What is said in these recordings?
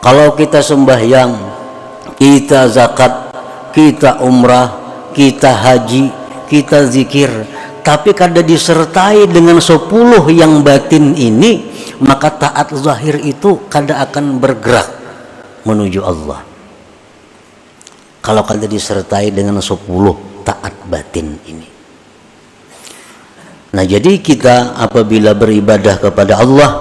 Kalau kita sembahyang, kita zakat, kita umrah, kita haji, kita zikir, tapi kada disertai dengan 10 yang batin ini, maka taat zahir itu kada akan bergerak menuju Allah. Kalau kada disertai dengan 10 taat batin ini. Nah, jadi kita apabila beribadah kepada Allah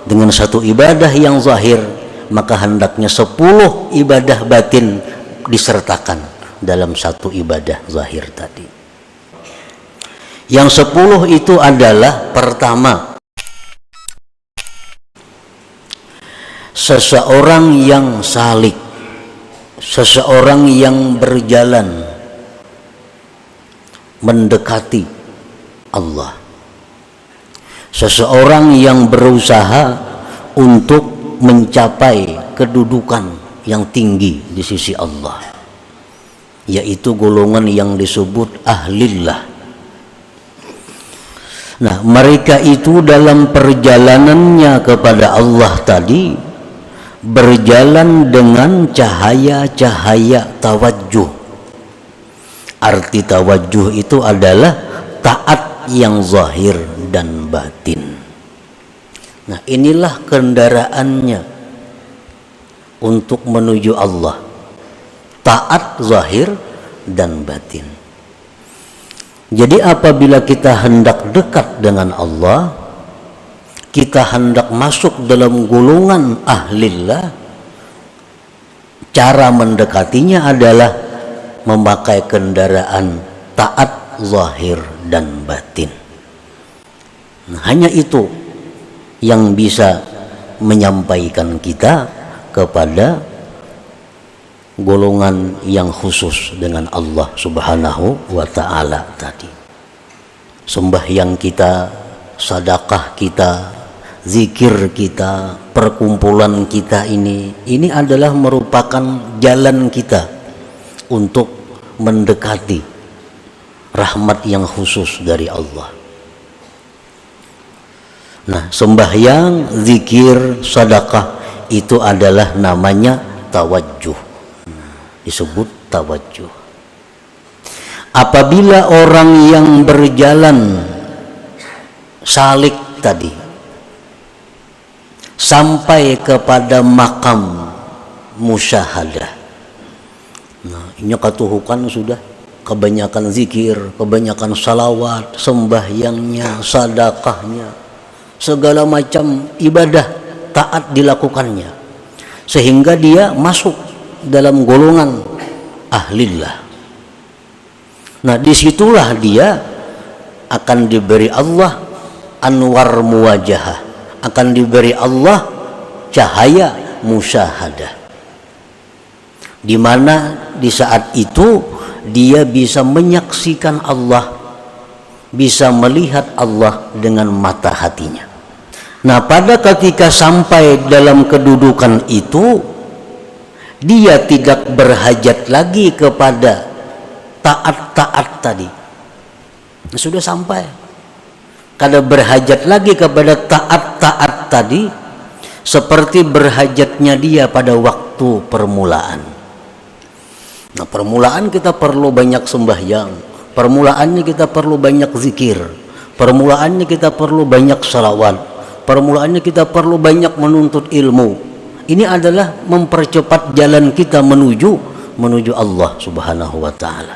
dengan satu ibadah yang zahir, maka hendaknya 10 ibadah batin disertakan dalam satu ibadah zahir tadi. Yang 10 itu adalah: pertama, seseorang yang salik, seseorang yang berjalan mendekati Allah, seseorang yang berusaha untuk mencapai kedudukan yang tinggi di sisi Allah, yaitu golongan yang disebut ahlillah. Nah, mereka itu dalam perjalanannya kepada Allah tadi berjalan dengan cahaya-cahaya tawajjuh. Arti tawajjuh itu adalah taat yang zahir dan batin. Nah, inilah kendaraannya untuk menuju Allah, taat zahir dan batin. Jadi apabila kita hendak dekat dengan Allah, kita hendak masuk dalam golongan ahlillah, cara mendekatinya adalah memakai kendaraan taat zahir dan batin. Nah, hanya itu yang bisa menyampaikan kita kepada golongan yang khusus dengan Allah Subhanahu wa ta'ala tadi. Sembahyang kita, sedekah kita, zikir kita, perkumpulan kita ini adalah merupakan jalan kita untuk mendekati rahmat yang khusus dari Allah. Nah, sembahyang, zikir, sedekah itu adalah namanya tawajjuh. Disebut tawajjuh. Apabila orang yang berjalan salik tadi sampai kepada makam musyahadah, nah, ini katuhukan sudah kebanyakan zikir, kebanyakan salawat, sembahyangnya, sedekahnya, segala macam ibadah taat dilakukannya, sehingga dia masuk dalam golongan ahlillah. Nah, disitulah dia akan diberi Allah anwar muwajahah, akan diberi Allah cahaya musyahadah, di mana di saat itu dia bisa menyaksikan Allah, bisa melihat Allah dengan mata hatinya. Nah, pada ketika sampai dalam kedudukan itu, dia tidak berhajat lagi kepada taat-taat tadi. Sudah sampai, kada berhajat lagi kepada taat-taat tadi seperti berhajatnya dia pada waktu permulaan. Nah, permulaan kita perlu banyak sembahyang, permulaannya kita perlu banyak zikir, permulaannya kita perlu banyak salawat, permulaannya kita perlu banyak menuntut ilmu. Ini adalah mempercepat jalan kita menuju Allah Subhanahu wa ta'ala.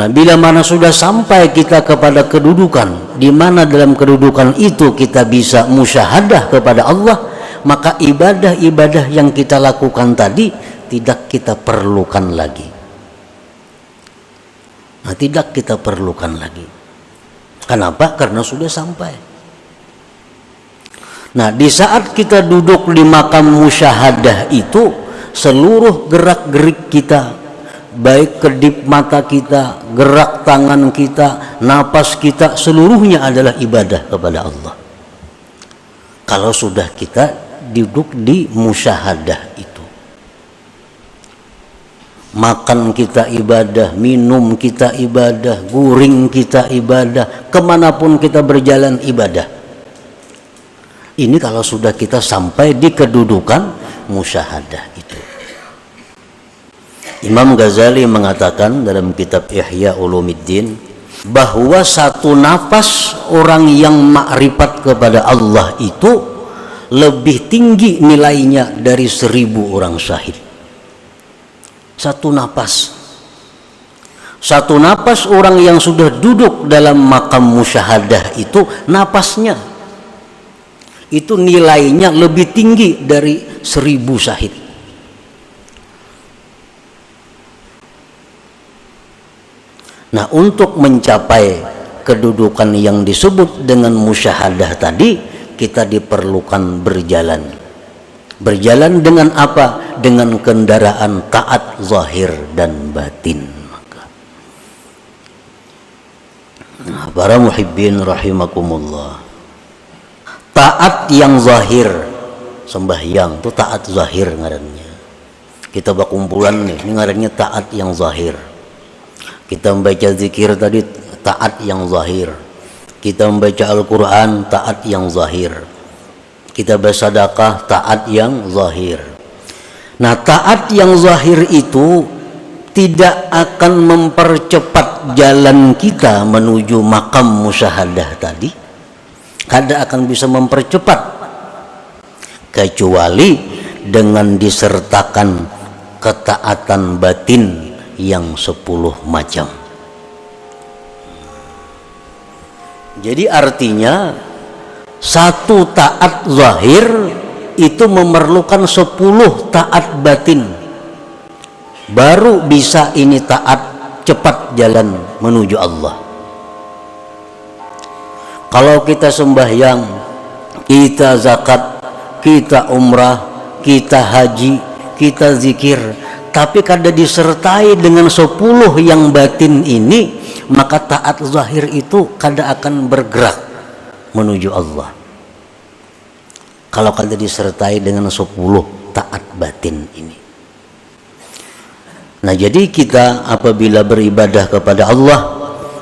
Nah, bila mana sudah sampai kita kepada kedudukan di mana dalam kedudukan itu kita bisa musyahadah kepada Allah, maka ibadah-ibadah yang kita lakukan tadi tidak kita perlukan lagi. Nah, tidak kita perlukan lagi. Kenapa? Karena sudah sampai. Nah, di saat kita duduk di makam musyahadah itu, seluruh gerak-gerik kita, baik kedip mata kita, gerak tangan kita, napas kita, seluruhnya adalah ibadah kepada Allah. Kalau sudah kita duduk di musyahadah itu, makan kita ibadah, minum kita ibadah, guring kita ibadah, kemanapun kita berjalan ibadah. Ini kalau sudah kita sampai di kedudukan musyahadah itu. Imam Ghazali mengatakan dalam kitab Ihya Ulumuddin bahwa satu nafas orang yang makrifat kepada Allah itu lebih tinggi nilainya dari 1000 orang syahid. Satu napas orang yang sudah duduk dalam makam musyahadah itu, napasnya itu nilainya lebih tinggi dari 1000 syahid. Nah, untuk mencapai kedudukan yang disebut dengan musyahadah tadi, kita diperlukan berjalan. Berjalan dengan apa? Dengan kendaraan taat zahir dan batin. Nah, para muhibbin rahimakumullah, taat yang zahir, sembahyang itu taat zahir ngarannya. Kita berkumpulan nih, ini ngarannya taat yang zahir. Kita membaca zikir tadi taat yang zahir. Kita membaca Al-Quran taat yang zahir. Kita bersedekah taat yang zahir. Nah, taat yang zahir itu tidak akan mempercepat jalan kita menuju makam musyahadah tadi. Kada akan bisa mempercepat kecuali dengan disertakan ketaatan batin yang 10 macam. Jadi artinya satu taat zahir itu memerlukan 10 taat batin, baru bisa ini taat cepat jalan menuju Allah. Kalau kita sembahyang, kita zakat, kita umrah, kita haji, kita zikir, tapi kada disertai dengan 10 yang batin ini, maka taat zahir itu kada akan bergerak menuju Allah. Kalau kada disertai dengan 10 taat batin ini. Nah, jadi kita apabila beribadah kepada Allah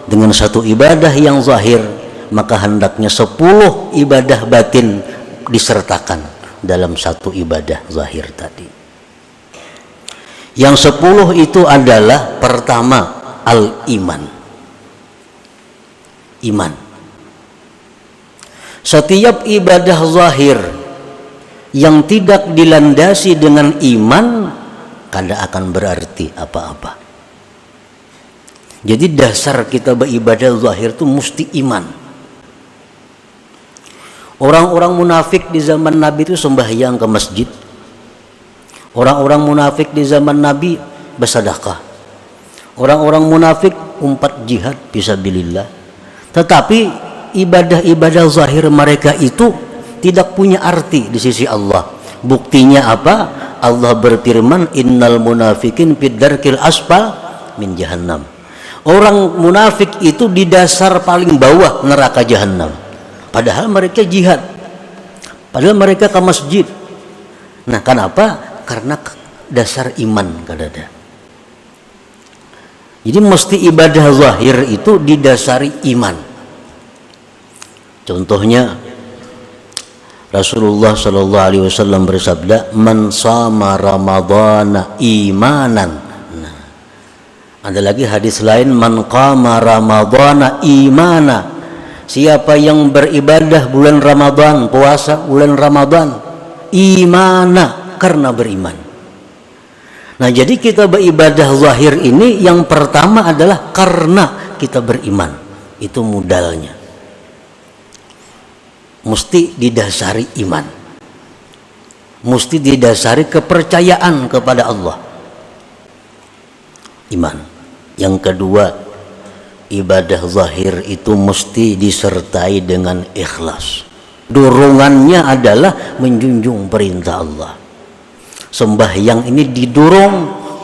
dengan satu ibadah yang zahir, maka hendaknya 10 ibadah batin disertakan dalam satu ibadah zahir tadi. Yang 10 itu adalah pertama al-iman. Iman. Setiap ibadah zahir yang tidak dilandasi dengan iman kada akan berarti apa-apa. Jadi dasar kita beribadah zahir itu mesti iman. Orang-orang munafik di zaman Nabi itu sembahyang ke masjid. Orang-orang munafik di zaman Nabi bersedekah. Orang-orang munafik umpat jihad fisabilillah. Tetapi ibadah-ibadah zahir mereka itu tidak punya arti di sisi Allah. Buktinya apa? Allah berfirman, innal munafikin fid darkil asfal min jahannam. Orang munafik itu di dasar paling bawah neraka jahannam. Padahal mereka jihad. Padahal mereka ke masjid. Nah, kenapa? Karena dasar iman kada ada. Jadi mesti ibadah zahir itu didasari iman. Contohnya Rasulullah sallallahu alaihi wasallam bersabda, "Man shama ramadhana imanan." Nah, ada lagi hadis lain, "Man qama ramadhana imana." Siapa yang beribadah bulan Ramadan, puasa bulan Ramadan, imana, karena beriman. Nah, jadi kita beribadah zahir ini yang pertama adalah karena kita beriman. Itu modalnya. Mesti didasari iman. Mesti didasari kepercayaan kepada Allah. Iman. Yang kedua, ibadah zahir itu mesti disertai dengan ikhlas. Dorongannya adalah menjunjung perintah Allah. Sembahyang ini didorong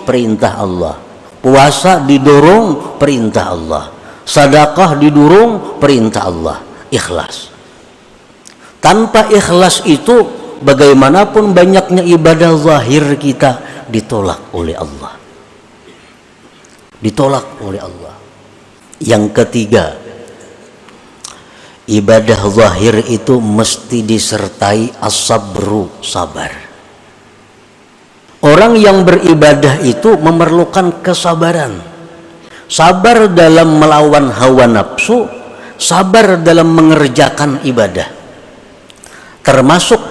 perintah Allah. Puasa didorong perintah Allah. Sedekah didorong perintah Allah. Ikhlas. Tanpa ikhlas itu, bagaimanapun banyaknya ibadah zahir kita ditolak oleh Allah. Ditolak oleh Allah. Yang ketiga, ibadah zahir itu mesti disertai as-sabru, sabar. Orang yang beribadah itu memerlukan kesabaran. Sabar dalam melawan hawa nafsu, sabar dalam mengerjakan ibadah. Termasuk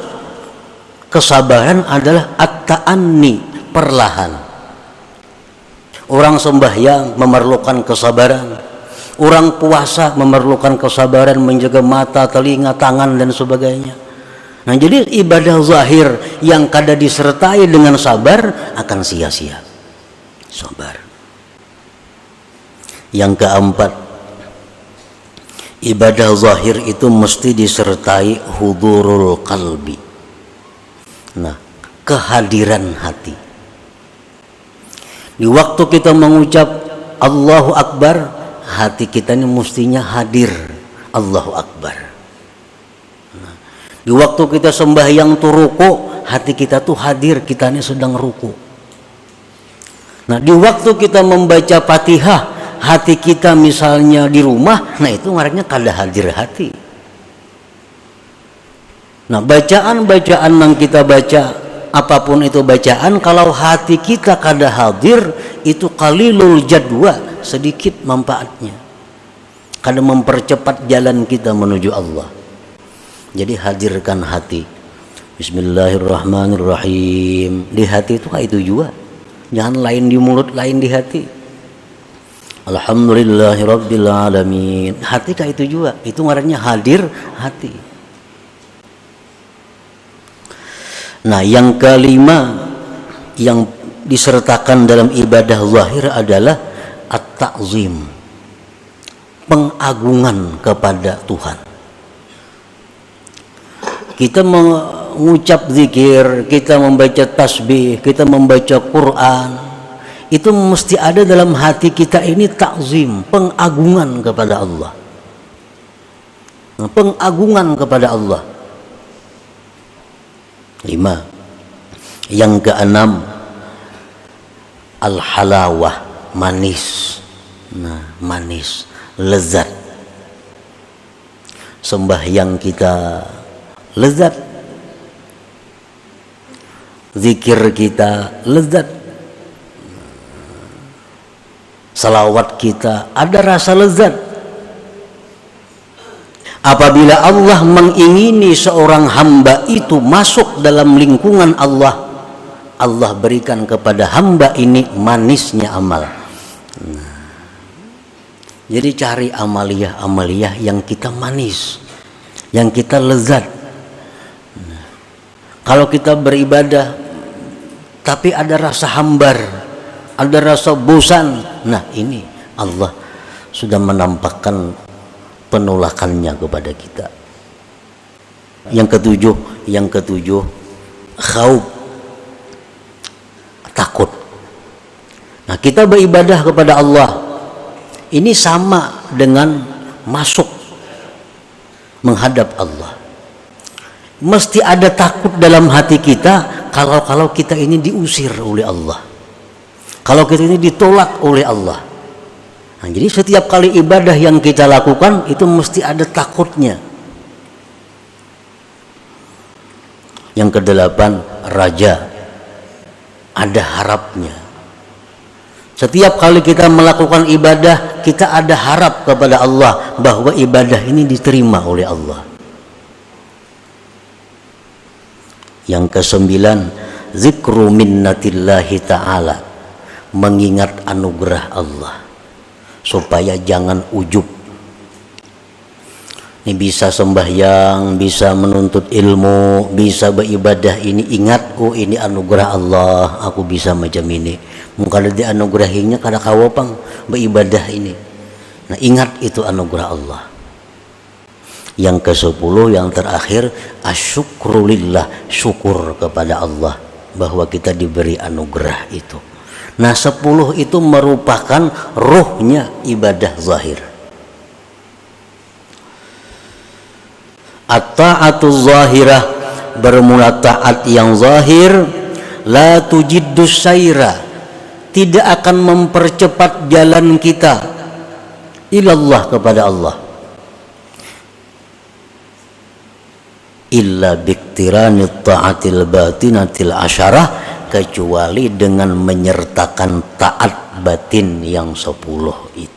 kesabaran adalah at-ta'anni, perlahan. Orang sembahyang memerlukan kesabaran. Orang puasa memerlukan kesabaran menjaga mata, telinga, tangan dan sebagainya. Nah, jadi ibadah zahir yang kada disertai dengan sabar akan sia-sia. Sabar. Yang keempat, ibadah zahir itu mesti disertai hudurul qalbi. Nah, kehadiran hati. Di waktu kita mengucap Allahu Akbar, hati kita ini mestinya hadir. Allahu Akbar. Nah, di waktu kita sembahyang tuh ruku, hati kita tuh hadir, kita ini sedang ruku. Nah, di waktu kita membaca Fatihah, hati kita misalnya di rumah, nah itu ngarannya kada hadir hati. Nah, bacaan-bacaan yang kita baca, apapun itu bacaan, kalau hati kita kada hadir, itu qalilul jadwa, sedikit manfaatnya. Kada mempercepat jalan kita menuju Allah. Jadi hadirkan hati. Bismillahirrahmanirrahim. Di hati itu kayak itu juga. Jangan lain di mulut, lain di hati. Alhamdulillahirabbil alamin. Hati kayak itu juga. Itu ngarannya hadir hati. Nah, yang kelima yang disertakan dalam ibadah zahir adalah at-ta'zim, pengagungan kepada Tuhan. Kita mengucap zikir, kita membaca tasbih, kita membaca Quran, itu mesti ada dalam hati kita ini ta'zim, pengagungan kepada Allah. Pengagungan kepada Allah. 5. Yang keenam, al-halawah, manis. Nah, manis, lezat. Sembahyang kita lezat, zikir kita lezat, salawat kita ada rasa lezat. Apabila Allah mengingini seorang hamba itu masuk dalam lingkungan Allah, Allah berikan kepada hamba ini manisnya amal. Nah, jadi cari amaliyah yang kita manis, yang kita lezat. Nah, kalau kita beribadah tapi ada rasa hambar, ada rasa bosan, nah ini Allah sudah menampakkan penolakannya kepada kita. Yang ketujuh, khauf, takut. Nah, kita beribadah kepada Allah ini sama dengan masuk menghadap Allah. Mesti ada takut dalam hati kita kalau kita ini diusir oleh Allah, kalau kita ini ditolak oleh Allah. Nah, jadi setiap kali ibadah yang kita lakukan itu mesti ada takutnya. Yang kedelapan, raja, ada harapnya. Setiap kali kita melakukan ibadah, kita ada harap kepada Allah bahwa ibadah ini diterima oleh Allah. Yang kesembilan, zikru minnatillahi ta'ala, mengingat anugerah Allah supaya jangan ujub. Ini bisa sembahyang, bisa menuntut ilmu, bisa beribadah, ini ingat, oh ini anugerah Allah, aku bisa macam ini. Mungkin ada dianugerahinya kada kawapang beribadah ini. Nah, ingat itu anugerah Allah. Yang ke-10, yang terakhir, asyukrulillah, syukur kepada Allah bahwa kita diberi anugerah itu. Nah, 10 itu merupakan ruhnya ibadah zahir. At-ta'atu zahirah, bermula taat yang zahir, la tujiddus saira, tidak akan mempercepat jalan kita ilallah, kepada Allah. illa biktiranit ta'atil batinatil asyarah, kecuali dengan menyertakan taat batin yang 10 itu.